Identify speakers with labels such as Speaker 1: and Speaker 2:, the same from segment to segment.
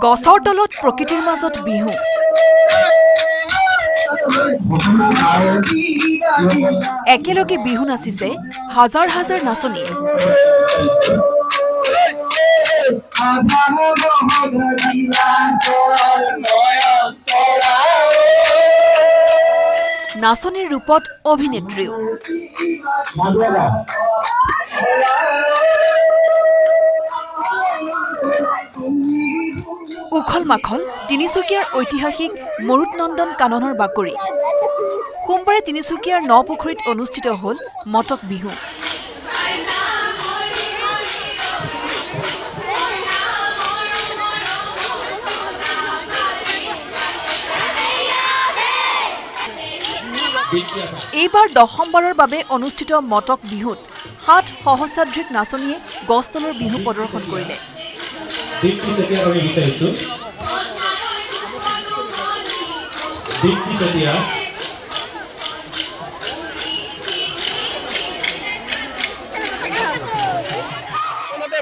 Speaker 1: গছৰ তলত প্ৰকৃতিৰ মাজত বিহু একেলগে বিহু নাচিছে হাজাৰ হাজাৰ নাচনীয়ে নাচনীৰ ৰূপত অভিনেত্ৰীও উখল মাখল তিনিচুকীয়াৰ ঐতিহাসিক মৰুতনন্দন কাননৰ বাকৰি সোমবাৰে তিনিচুকীয়াৰ নপুখুৰীত অনুষ্ঠিত হ'ল মটক বিহু এইবাৰ দশমবাৰৰ বাবে অনুষ্ঠিত মটক বিহুত ৭ সহস্ৰাধিক নাচনীয়ে গছতলৰ বিহু প্ৰদৰ্শন কৰিলে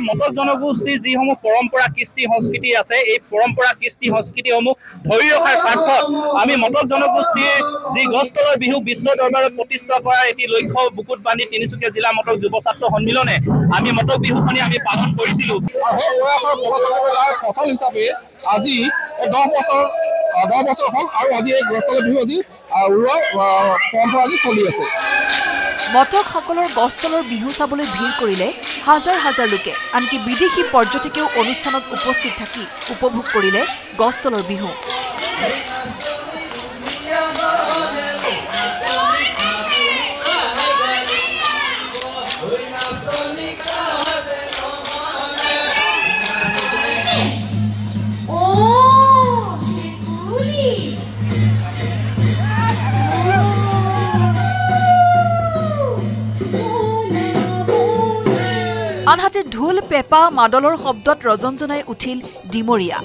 Speaker 2: মটক জনগোষ্ঠীৰ যিসমূহ পৰম্পৰা কৃষ্টি সংস্কৃতি আছে এই পৰম্পৰা কৃষ্টি সংস্কৃতিসমূহ ধৰি ৰখাৰ স্বাৰ্থত আমি মটক জনগোষ্ঠীৰ যি গছতলৰ বিহু বিশ্ব দৰবাৰত প্ৰতিষ্ঠা কৰাৰ এটি লক্ষ্য বুকুত বান্ধি তিনিচুকীয়া জিলা মটক যুৱ ছাত্ৰ সন্মিলনে আমি মটক বিহুখনি আমি পালন কৰিছিলো
Speaker 3: প্ৰথম হিচাপে আজি 10 বছৰ হ'ল আৰু আজি এই গছতলৰ বিহু আজি পৰম্পৰা আজি চলি আছে
Speaker 1: মটকসকলৰ গছতলৰ বিহু চাবলৈ ভিৰ কৰিলে হাজাৰ হাজাৰ লোকে আনকি বিদেশী পৰ্যটকেও অনুষ্ঠানত উপস্থিত থাকি উপভোগ কৰিলে গছতলৰ বিহু আনহাতে ঢোল পেপা মাদলৰ শব্দত ৰজনজনাই উঠিল ডিমৰীয়া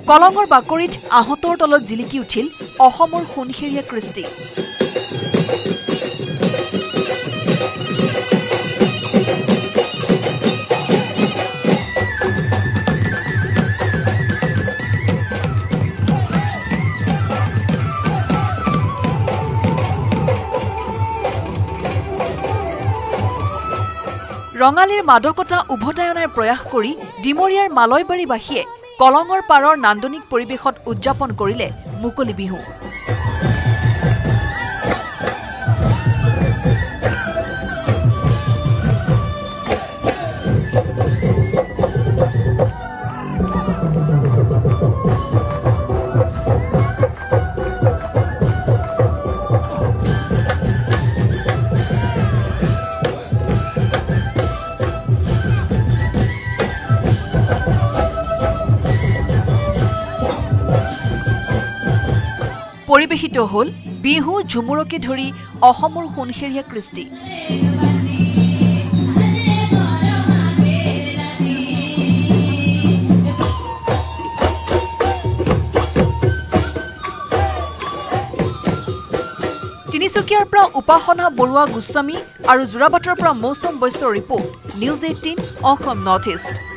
Speaker 1: কলঙৰ বাকৰিত আহতৰ তলত জিলিকি উঠিল অসমৰ সোণখেৰীয়া কৃষ্টি ৰঙালীৰ মাদকতা উভতাই অনাৰ প্ৰয়াস কৰি ডিমৰীয়াৰ মালয়বাৰীবাসীয়ে কলঙৰ পাৰৰ নান্দনিক পৰিৱেশত উদযাপন কৰিলে মুকলি বিহু পৰিবেশিত হ'ল বিহু ঝুমুৰকে ধৰি অসমৰ সোণখেৰীয়া কৃষ্টি তিনিচুকীয়াৰ পৰা উপাসনা বৰুৱা গোস্বামী আৰু যোৰাবাটৰ পৰা মৌচম বৈশ্যৰ report news 18 Assam north east